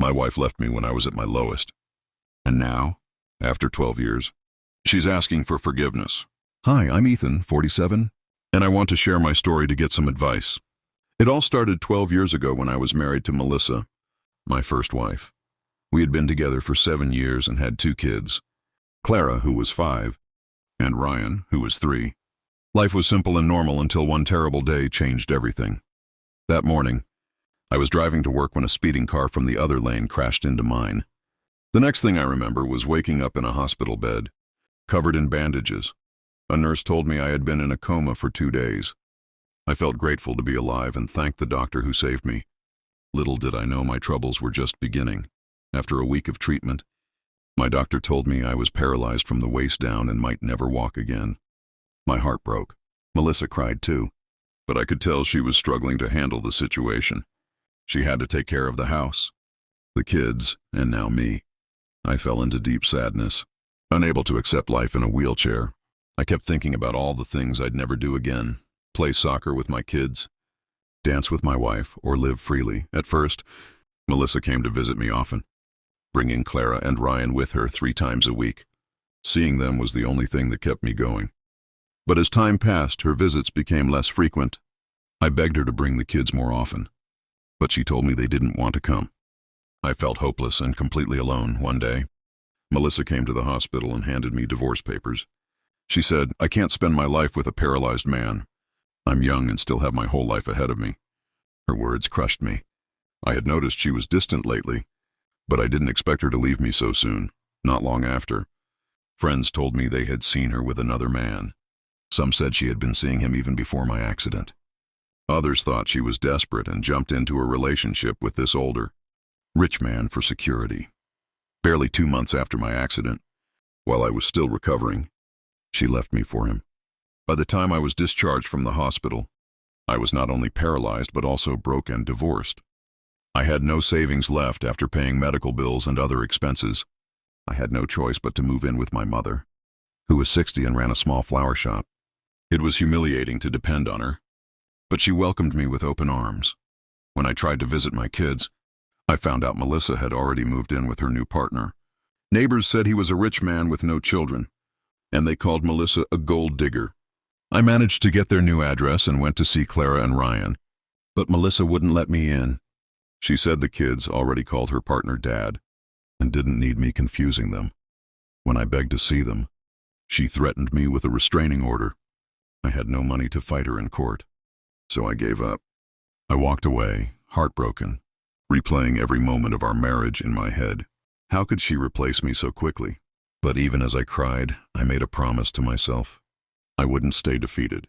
My wife left me when I was at my lowest. And now, after 12 years, she's asking for forgiveness. Hi, I'm Ethan, 47, and I want to share my story to get some advice. It all started 12 years ago when I was married to Melissa, my first wife. We had been together for 7 years and had 2 kids, Clara, who was 5, and Ryan, who was 3. Life was simple and normal until one terrible day changed everything. That morning, I was driving to work when a speeding car from the other lane crashed into mine. The next thing I remember was waking up in a hospital bed, covered in bandages. A nurse told me I had been in a coma for 2 days. I felt grateful to be alive and thanked the doctor who saved me. Little did I know my troubles were just beginning. After a week of treatment, my doctor told me I was paralyzed from the waist down and might never walk again. My heart broke. Melissa cried too, but I could tell she was struggling to handle the situation. She had to take care of the house, the kids, and now me. I fell into deep sadness, unable to accept life in a wheelchair. I kept thinking about all the things I'd never do again: play soccer with my kids, dance with my wife, or live freely. At first, Melissa came to visit me often, bringing Clara and Ryan with her 3 times a week. Seeing them was the only thing that kept me going. But as time passed, her visits became less frequent. I begged her to bring the kids more often, but she told me they didn't want to come. I felt hopeless and completely alone. One day, Melissa came to the hospital and handed me divorce papers. She said, "I can't spend my life with a paralyzed man. I'm young and still have my whole life ahead of me." Her words crushed me. I had noticed she was distant lately, but I didn't expect her to leave me so soon. Not long after, friends told me they had seen her with another man. Some said she had been seeing him even before my accident. Others thought she was desperate and jumped into a relationship with this older, rich man for security. Barely 2 months after my accident, while I was still recovering, she left me for him. By the time I was discharged from the hospital, I was not only paralyzed but also broke and divorced. I had no savings left after paying medical bills and other expenses. I had no choice but to move in with my mother, who was 60 and ran a small flower shop. It was humiliating to depend on her, but she welcomed me with open arms. When I tried to visit my kids, I found out Melissa had already moved in with her new partner. Neighbors said he was a rich man with no children, and they called Melissa a gold digger. I managed to get their new address and went to see Clara and Ryan, but Melissa wouldn't let me in. She said the kids already called her partner Dad and didn't need me confusing them. When I begged to see them, she threatened me with a restraining order. I had no money to fight her in court, so I gave up. I walked away, heartbroken, replaying every moment of our marriage in my head. How could she replace me so quickly? But even as I cried, I made a promise to myself. I wouldn't stay defeated.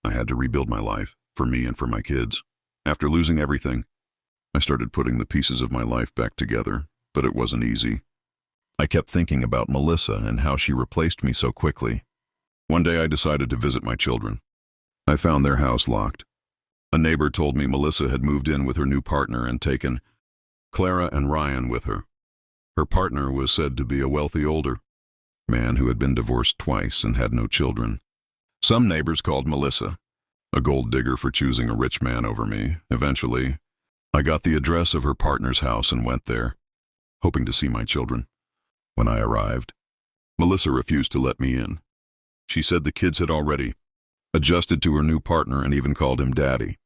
I had to rebuild my life, for me and for my kids. After losing everything, I started putting the pieces of my life back together, but it wasn't easy. I kept thinking about Melissa and how she replaced me so quickly. One day I decided to visit my children. I found their house locked. A neighbor told me Melissa had moved in with her new partner and taken Clara and Ryan with her. Her partner was said to be a wealthy older man who had been divorced twice and had no children. Some neighbors called Melissa a gold digger for choosing a rich man over me. Eventually, I got the address of her partner's house and went there, hoping to see my children. When I arrived, Melissa refused to let me in. She said the kids had already adjusted to her new partner and even called him Daddy.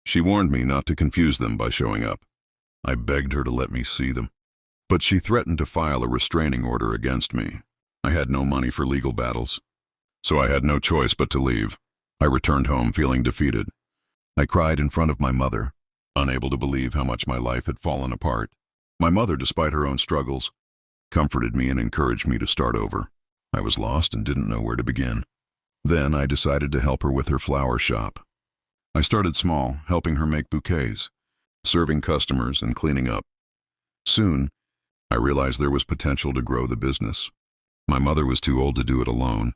She warned me not to confuse them by showing up. I begged her to let me see them, but she threatened to file a restraining order against me. I had no money for legal battles, so I had no choice but to leave. I returned home feeling defeated. I cried in front of my mother, unable to believe how much my life had fallen apart. My mother, despite her own struggles, comforted me and encouraged me to start over. I was lost and didn't know where to begin. Then I decided to help her with her flower shop. I started small, helping her make bouquets, serving customers, and cleaning up. Soon, I realized there was potential to grow the business. My mother was too old to do it alone,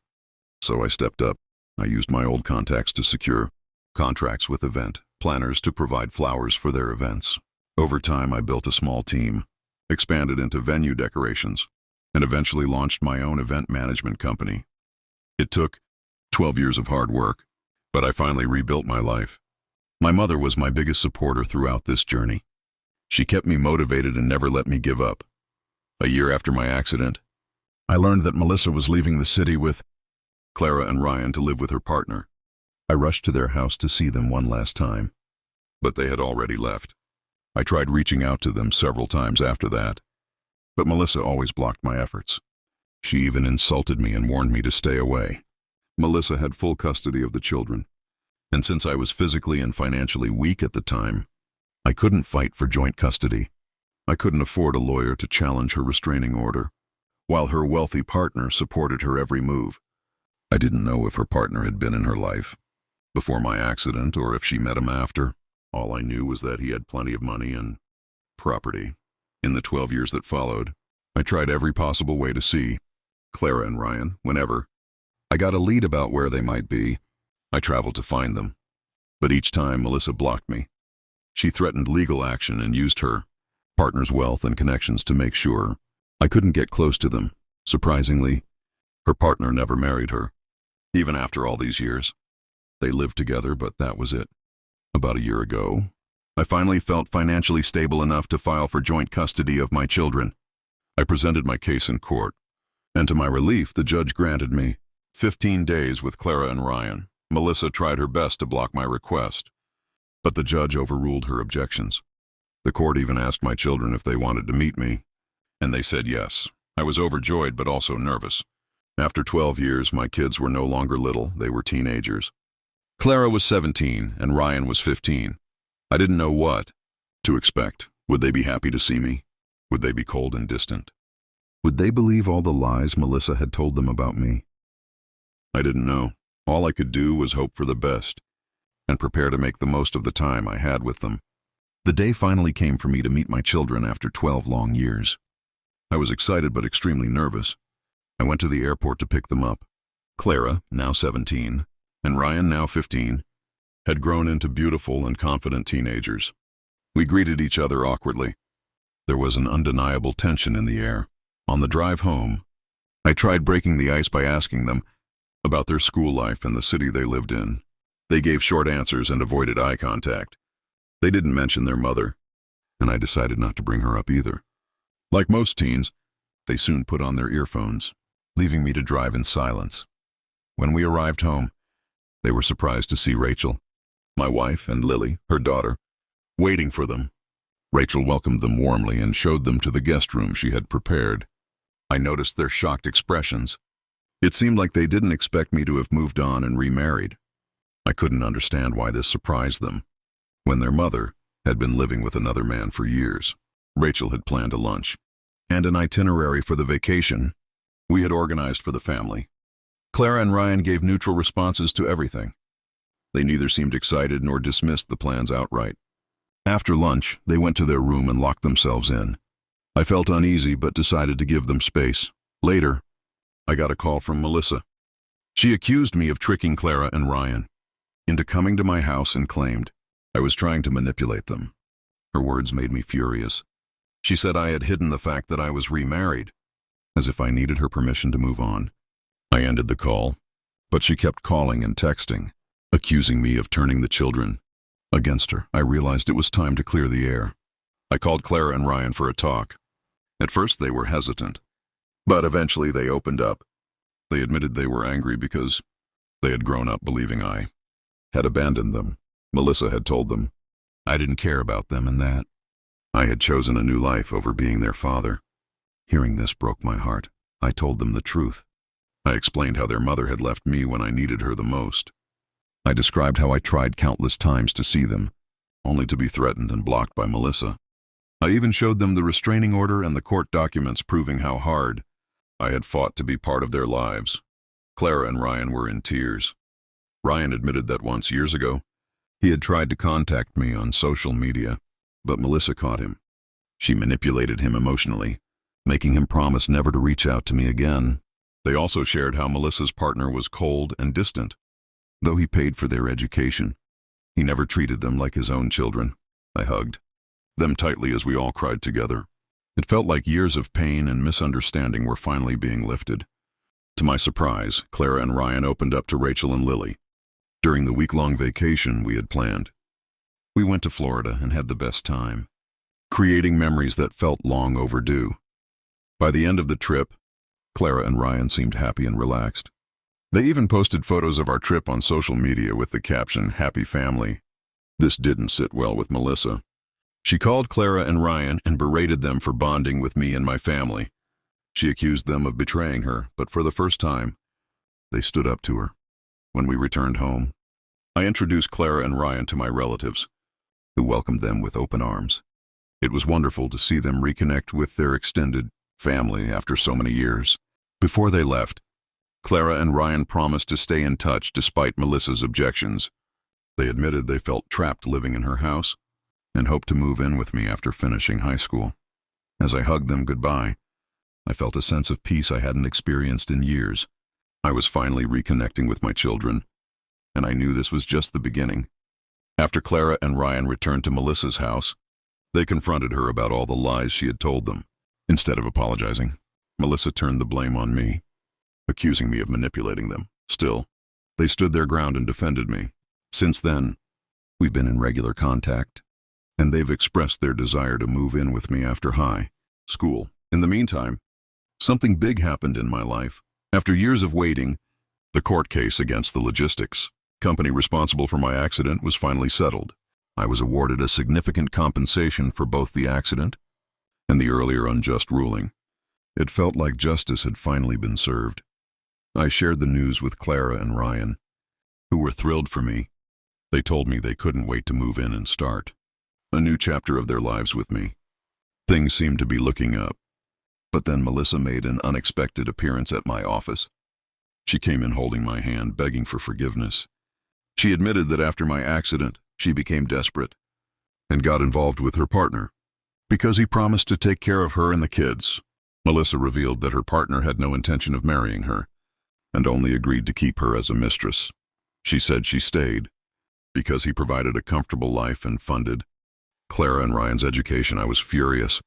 so I stepped up. I used my old contacts to secure contracts with event planners to provide flowers for their events. Over time, I built a small team, expanded into venue decorations, and eventually launched my own event management company. It took 12 years of hard work, but I finally rebuilt my life. My mother was my biggest supporter throughout this journey. She kept me motivated and never let me give up. A year after my accident, I learned that Melissa was leaving the city with Clara and Ryan to live with her partner. I rushed to their house to see them one last time, but they had already left. I tried reaching out to them several times after that, but Melissa always blocked my efforts. She even insulted me and warned me to stay away. Melissa had full custody of the children, and since I was physically and financially weak at the time, I couldn't fight for joint custody. I couldn't afford a lawyer to challenge her restraining order, while her wealthy partner supported her every move. I didn't know if her partner had been in her life before my accident or if she met him after. All I knew was that he had plenty of money and property. In the 12 years that followed, I tried every possible way to see Clara and Ryan whenever I got a lead about where they might be. I traveled to find them, but each time Melissa blocked me. She threatened legal action and used her partner's wealth and connections to make sure I couldn't get close to them. Surprisingly, her partner never married her, even after all these years. They lived together, but that was it. About a year ago, I finally felt financially stable enough to file for joint custody of my children. I presented my case in court, and to my relief, the judge granted me 15 days with Clara and Ryan. Melissa tried her best to block my request, but the judge overruled her objections. The court even asked my children if they wanted to meet me, and they said yes. I was overjoyed but also nervous. After 12 years, my kids were no longer little, they were teenagers. Clara was 17 and Ryan was 15. I didn't know what to expect. Would they be happy to see me? Would they be cold and distant? Would they believe all the lies Melissa had told them about me? I didn't know. All I could do was hope for the best and prepare to make the most of the time I had with them. The day finally came for me to meet my children after 12 long years. I was excited but extremely nervous. I went to the airport to pick them up. Clara, now 17, and Ryan, now 15, had grown into beautiful and confident teenagers. We greeted each other awkwardly. There was an undeniable tension in the air. On the drive home, I tried breaking the ice by asking them about their school life and the city they lived in. They gave short answers and avoided eye contact. They didn't mention their mother, and I decided not to bring her up either. Like most teens, they soon put on their earphones, leaving me to drive in silence. When we arrived home, they were surprised to see Rachel, my wife, and Lily, her daughter, waiting for them. Rachel welcomed them warmly and showed them to the guest room she had prepared. I noticed their shocked expressions. It seemed like they didn't expect me to have moved on and remarried. I couldn't understand why this surprised them, when their mother had been living with another man for years. Rachel had planned a lunch and an itinerary for the vacation we had organized for the family. Clara and Ryan gave neutral responses to everything. They neither seemed excited nor dismissed the plans outright. After lunch, they went to their room and locked themselves in. I felt uneasy but decided to give them space. Later, I got a call from Melissa. She accused me of tricking Clara and Ryan into coming to my house and claimed I was trying to manipulate them. Her words made me furious. She said I had hidden the fact that I was remarried, as if I needed her permission to move on. I ended the call, but she kept calling and texting, accusing me of turning the children against her. I realized it was time to clear the air. I called Clara and Ryan for a talk. At first they were hesitant, but eventually they opened up. They admitted they were angry because they had grown up believing I had abandoned them. Melissa had told them I didn't care about them and that I had chosen a new life over being their father. Hearing this broke my heart. I told them the truth. I explained how their mother had left me when I needed her the most. I described how I tried countless times to see them, only to be threatened and blocked by Melissa. I even showed them the restraining order and the court documents proving how hard I had fought to be part of their lives. Clara and Ryan were in tears. Ryan admitted that once, years ago, he had tried to contact me on social media, but Melissa caught him. She manipulated him emotionally, making him promise never to reach out to me again. They also shared how Melissa's partner was cold and distant. Though he paid for their education, he never treated them like his own children. I hugged them tightly as we all cried together. It felt like years of pain and misunderstanding were finally being lifted. To my surprise, Clara and Ryan opened up to Rachel and Lily. During the week-long vacation we had planned, we went to Florida and had the best time. creating memories that felt long overdue. By the end of the trip, Clara and Ryan seemed happy and relaxed. They even posted photos of our trip on social media with the caption, "Happy Family." This didn't sit well with Melissa. She called Clara and Ryan and berated them for bonding with me and my family. She accused them of betraying her, but for the first time, they stood up to her. When we returned home, I introduced Clara and Ryan to my relatives, who welcomed them with open arms. It was wonderful to see them reconnect with their extended family after so many years. Before they left, Clara and Ryan promised to stay in touch despite Melissa's objections. They admitted they felt trapped living in her house and hoped to move in with me after finishing high school. As I hugged them goodbye, I felt a sense of peace I hadn't experienced in years. I was finally reconnecting with my children, and I knew this was just the beginning. After Clara and Ryan returned to Melissa's house, they confronted her about all the lies she had told them. Instead of apologizing, Melissa turned the blame on me, accusing me of manipulating them. Still, they stood their ground and defended me. Since then, we've been in regular contact, and they've expressed their desire to move in with me after high school. In the meantime, something big happened in my life. After years of waiting, the court case against the logistics company responsible for my accident was finally settled. I was awarded a significant compensation for both the accident and the earlier unjust ruling. It felt like justice had finally been served. I shared the news with Clara and Ryan, who were thrilled for me. They told me they couldn't wait to move in and start a new chapter of their lives with me. Things seemed to be looking up. But then Melissa made an unexpected appearance at my office. She came in holding my hand, begging for forgiveness. She admitted that after my accident, she became desperate and got involved with her partner because he promised to take care of her and the kids. Melissa revealed that her partner had no intention of marrying her and only agreed to keep her as a mistress. She said she stayed because he provided a comfortable life and funded Clara and Ryan's education. I was furious.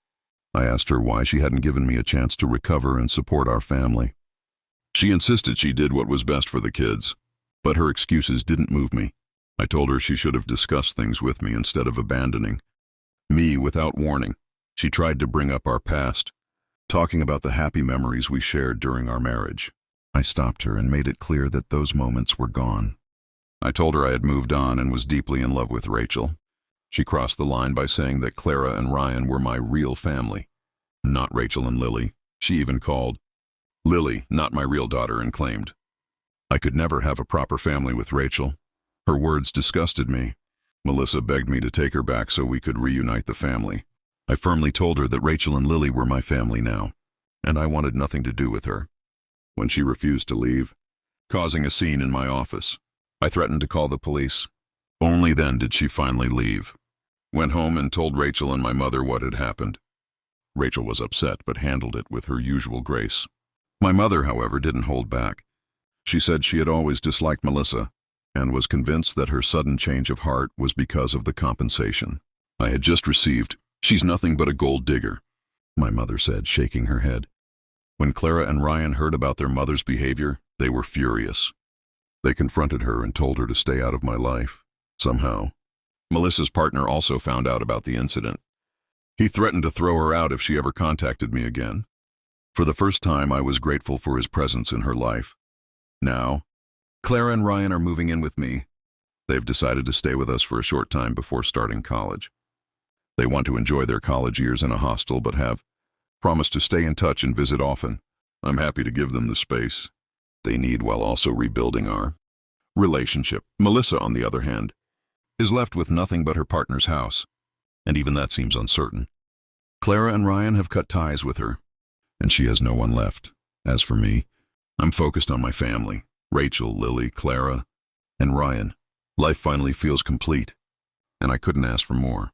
I asked her why she hadn't given me a chance to recover and support our family. She insisted she did what was best for the kids, but her excuses didn't move me. I told her she should have discussed things with me instead of abandoning me without warning. She tried to bring up our past, talking about the happy memories we shared during our marriage. I stopped her and made it clear that those moments were gone. I told her I had moved on and was deeply in love with Rachel. She crossed the line by saying that Clara and Ryan were my real family, not Rachel and Lily. She even called Lily not my real daughter and claimed I could never have a proper family with Rachel. Her words disgusted me. Melissa begged me to take her back so we could reunite the family. I firmly told her that Rachel and Lily were my family now, and I wanted nothing to do with her. When she refused to leave, causing a scene in my office, I threatened to call the police. Only then did she finally leave. Went home and told Rachel and my mother what had happened. Rachel was upset but handled it with her usual grace. My mother, however, didn't hold back. She said she had always disliked Melissa and was convinced that her sudden change of heart was because of the compensation I had just received. "She's nothing but a gold digger," my mother said, shaking her head. When Clara and Ryan heard about their mother's behavior, they were furious. They confronted her and told her to stay out of my life. Somehow, Melissa's partner also found out about the incident. He threatened to throw her out if she ever contacted me again. For the first time, I was grateful for his presence in her life. Now, Clara and Ryan are moving in with me. They've decided to stay with us for a short time before starting college. They want to enjoy their college years in a hostel, but have promised to stay in touch and visit often. I'm happy to give them the space they need while also rebuilding our relationship. Melissa, on the other hand, is left with nothing but her partner's house, and even that seems uncertain. Clara and Ryan have cut ties with her, and she has no one left. As for me, I'm focused on my family, Rachel, Lily, Clara, and Ryan. Life finally feels complete, and I couldn't ask for more.